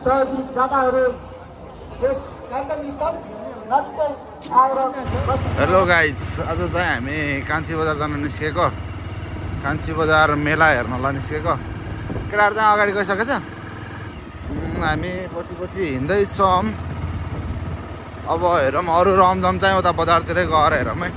सहयोगी दाताहरू यस कार्यक्रम स्थल नजिकै आएर हेलो गाइज, आज चाहिँ हामी कान्छी बजार जान निस्केको। कान्छी बजार मेला हेर्नलाई निस्केको। केटाहरू चाहिँ अगाडि गइसकेछ, हामी पछि हिँड्दैछौँ। अब हेरौँ अरू रमझम चाहिँ उता बजारतिरै गएर हेरौँ है।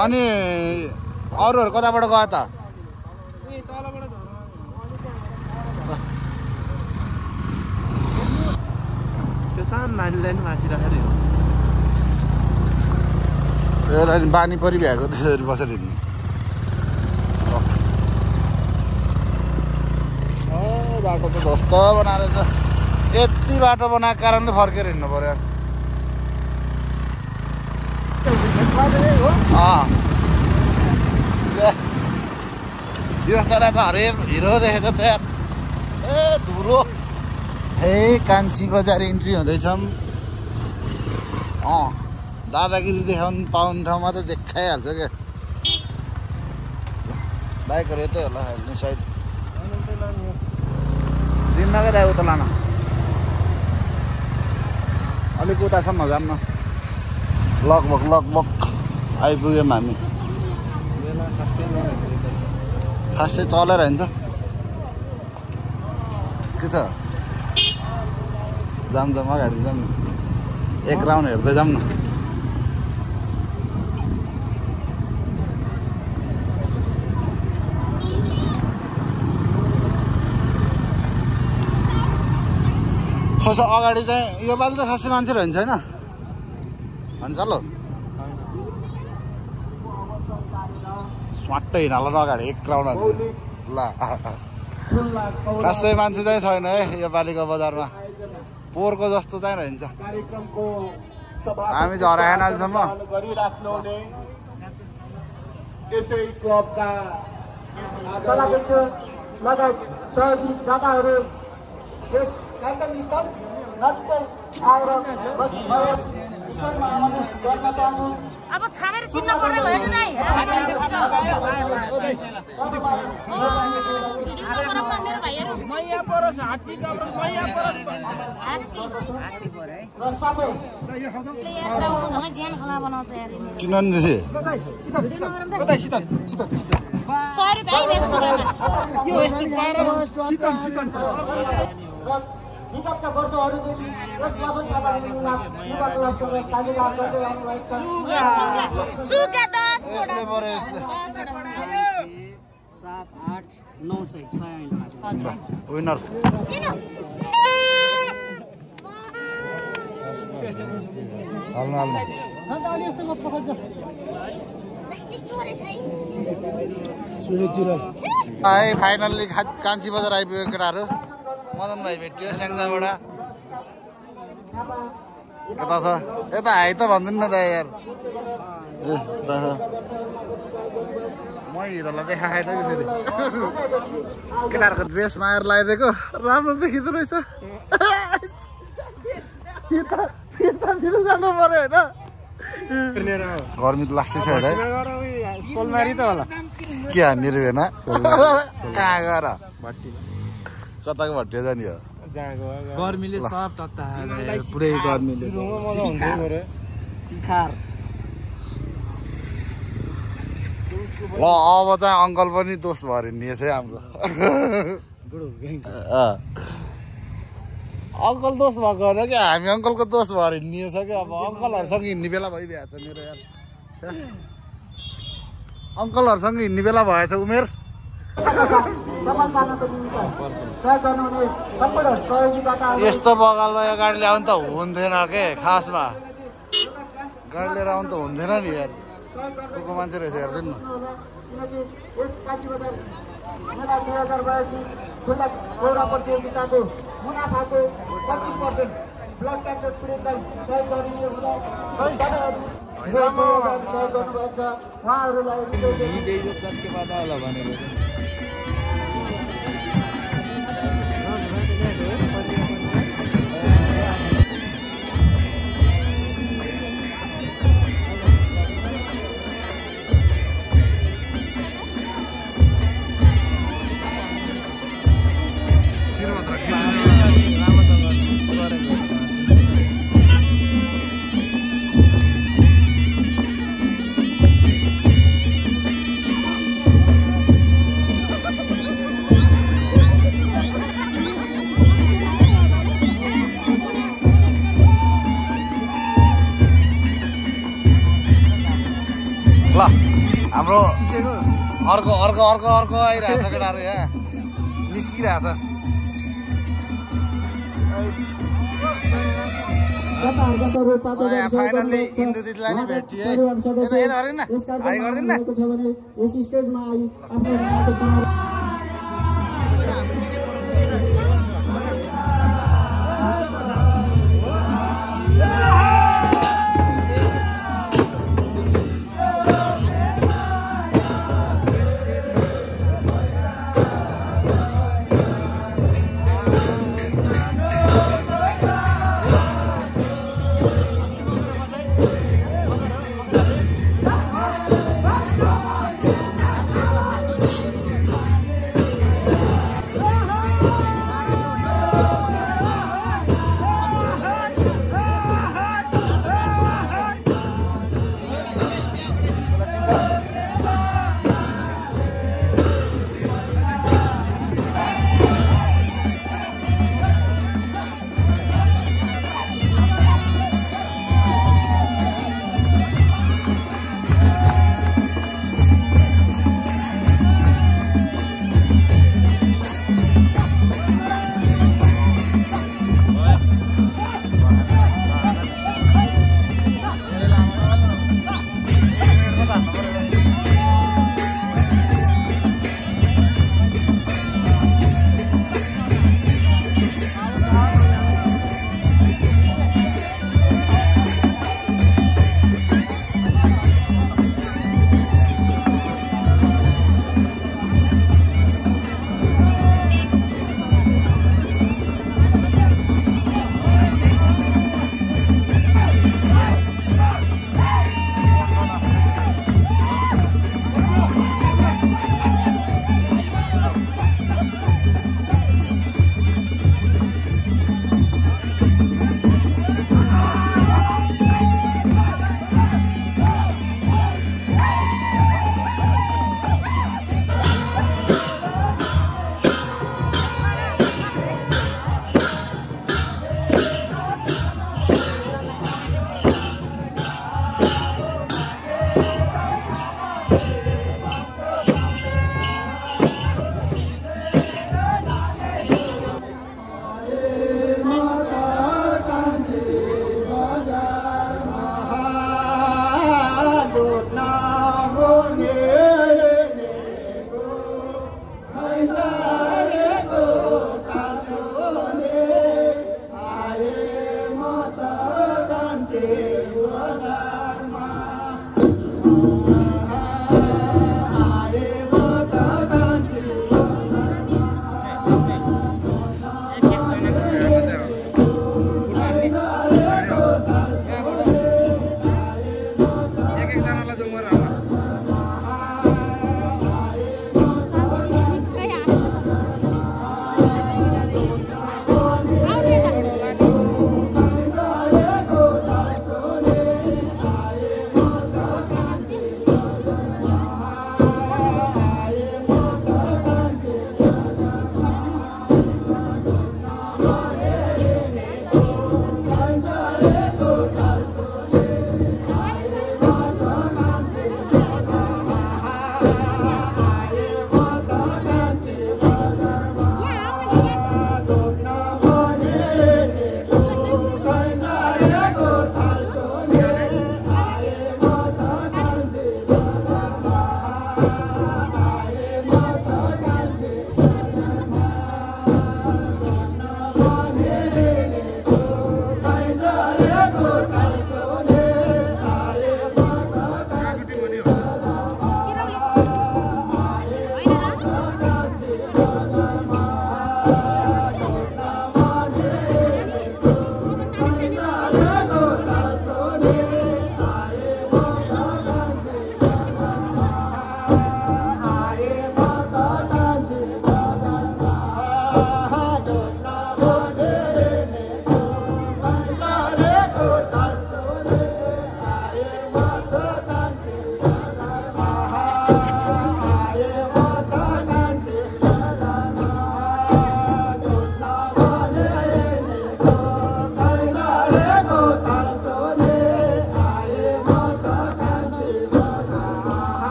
अनि अरूहरू कताबाट गयो त? त्यो सानो नानीलाई नि माथि राखेर एउटा बानी परिभ्याएको त्यसरी बसेर हिँड्नु। बाटो त ध्वस्त बनाएर छ। यति बाटो बनाएको कारणले फर्केर हिँड्नु पर्यो। त हरे हिरो देखेको त यार। ए धुरो हे कान्छी बजार इन्ट्री हुँदैछौँ। दादागिरी देखाउनु पाउने ठाउँमा त देखाइहाल्छ क्या। बाइकहरू यतै होला हेर्ने साइड दिन नगएर उता लान अलिक उतासम्म जाऊँ न। लगभग आइपुग्यौँ हामी। खासै चलेर हिँड्छ के छ? जाऊँ अगाडि जाऊँ न, एक राउन्ड हेर्दै जाऊँ न। कसो अगाडि चाहिँ यो पालि त खासै मान्छेहरू हिँड्छ होइन भन्छ ल। स्वाट्टै हिँडाल न अगाडि एक राउन्ड ल। खासै मान्छे चाहिँ छैन है यो पालिको बजारमा। पोहोरको जस्तो चाहिँ रहन्छ। हामी झरा एनालसम्म सभाध्यक्ष लगायत सहयोगी दाताहरू यस कार्यक्रम स्थल नजिकै आएर यस स्टेजमा आमन्त्रित गर्न चाहन्छु। अब छामेर चिन्न पर्ने भयो नि दाइ। किन दिदी विगतका वर्षहरूदेखि यस मदन थापा युवा क्लबसँग साझेदार गर्दै आउनुभएको छ। 7, 8, 900 विनर फाइनल्ली कान्छी बजार आइपुग्यो केटाहरू। मदन भाइ भेटियो स्याङ्जाबाट। यता छ यता हाई त भन्दिनु न त यार। म हिरोलाई देखाएँ त फेरि केटाहरूको ड्रेस माएर लगाइदिएको राम्रो देखिँदो रहेछ। जानु पर्यो होइन। गर्मी त लाग्छ है के हान्ने भएन कहाँ गएर सताको भट्टियो जाने हो। गर्मीले सब तत्ता पुरै गर्मीले ल अब चाहिँ अङ्कल पनि दोष भएर हिँड्नेछ है हाम्रो। अङ्कल दोष भएको होइन क्या, हामी अङ्कलको दोष भएर हिँड्नेछ क्या। अब अङ्कलहरूसँग हिँड्ने बेला भइरहेको छ मेरो यार। अङ्कलहरूसँग हिँड्ने बेला भएछ उमेर। यस्तो बगालमा यो गाडी ल्याउनु त हुन्थेन के खासमा। गाडी लिएर आउनु त हुन्थेन नि यार। को मान्छे रहेछ हेर्दैन न। यस कान्छी बजार मेला 2082 खुल्ला दौरा प्रतियोगिताको मुनाफाको 25% ब्लड क्यान्सर पीडितलाई सहयोग गरिने हुँदा सबैहरू सहयोग गर्नुभएको छ। उहाँहरूलाई हाम्रो अर्को अर्को अर्को अर्को आइरहेछ केटाहरू यहाँ निस्किरहेछ फाइनल्ली इन्दु दिदीलाई नै भेटियो है यता गरिदिनु न हाई गरिदिनु न यस स्टेजमा आई आफ्नो गाउँको चुनाव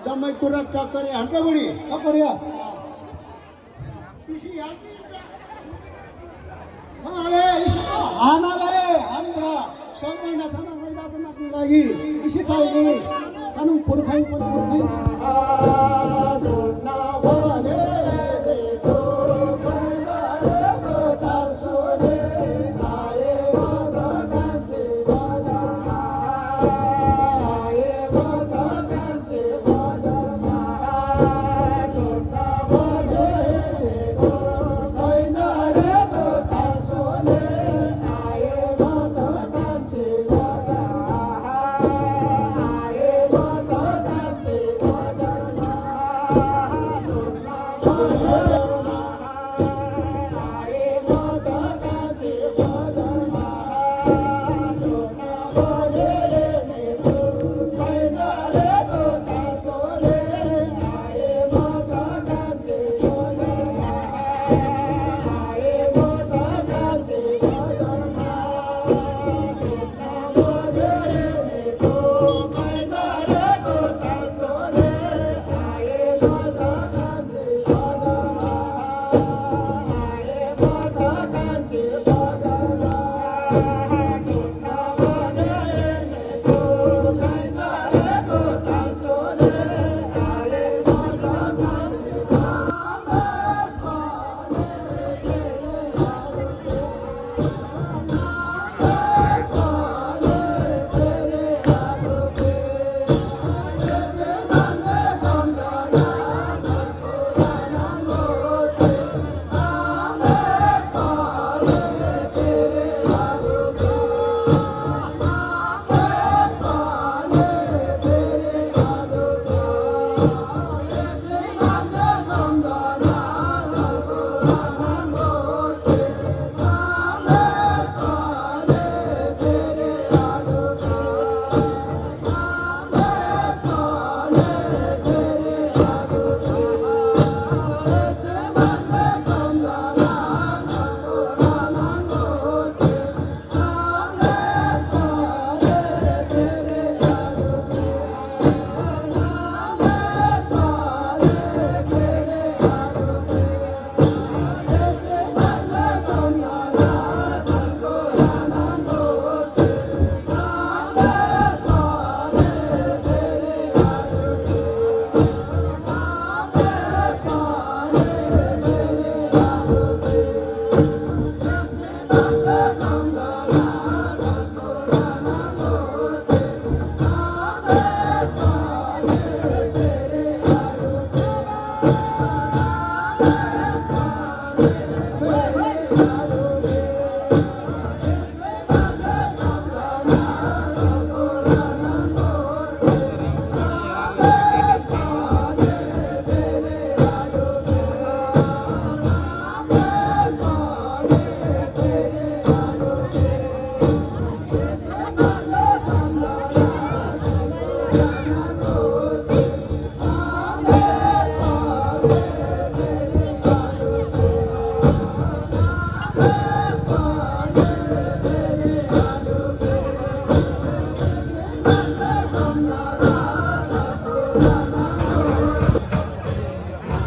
जम्मै कुरा टक्करे हान्छ बुढी टक्करिया हानाले हाम्रा सबैजना छ महिला बनाउनको लागि इसी चाहिने कानुन पुर्खाइ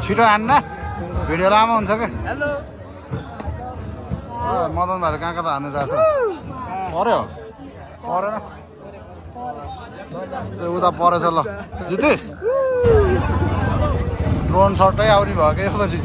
छिटो हान्न भिडियो लामो हुन्छ क्या मदन भाइले कहाँ कहाँ हानिरहेछ पर्यो परेन उता परेछ ल जितेश ड्रोन सर्टै आउने भयो क्या यसरी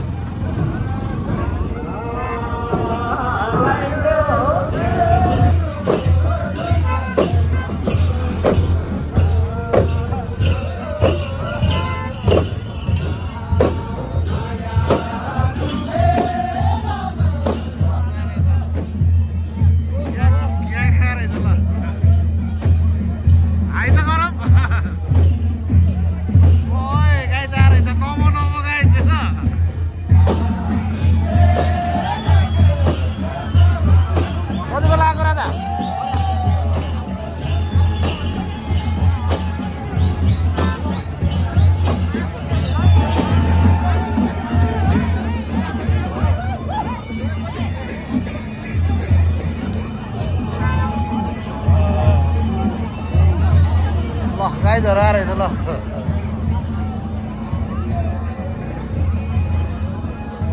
गाईधरा रहेछ ल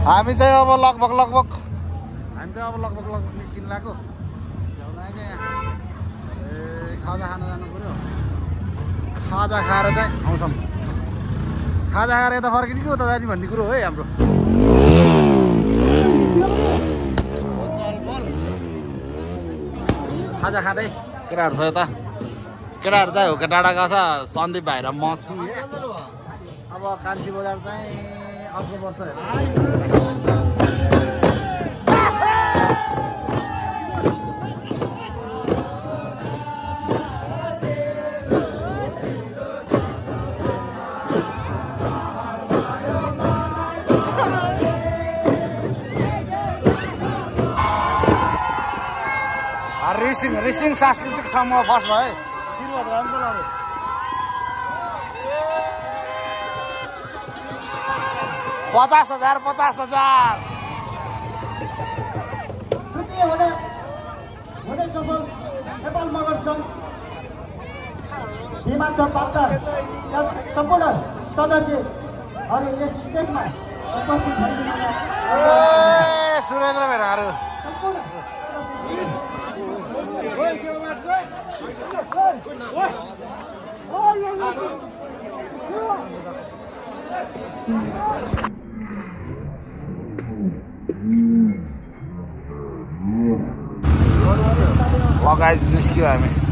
हामी चाहिँ अब लगभग निस्किनु लाग्यो खाजा खान जानु पर्यो खाजा खाएर चाहिँ आउँछौँ खाजा खाएर यता फर्किने कि उता जाने भन्ने कुरो हो है हाम्रो खाजा खाँदै केटाहरू छ यता केटाहरू चाहिँ हो डाँडा गएको छ सन्दीप भाइ र म छु अब कान्छी बजार चाहिँ अर्को वर्ष रिसिङ सांस्कृतिक समूह फर्स्ट भयो 50,000 द्वितीय हुने सफल नेपाल मगर सङ्घ भीमा चौपाटा सम्पूर्ण सदस्यहरू यस स्टेजमा उपस्थित सुरेन्द्र भेडाहरू ल गाइज निस्क्यो हामी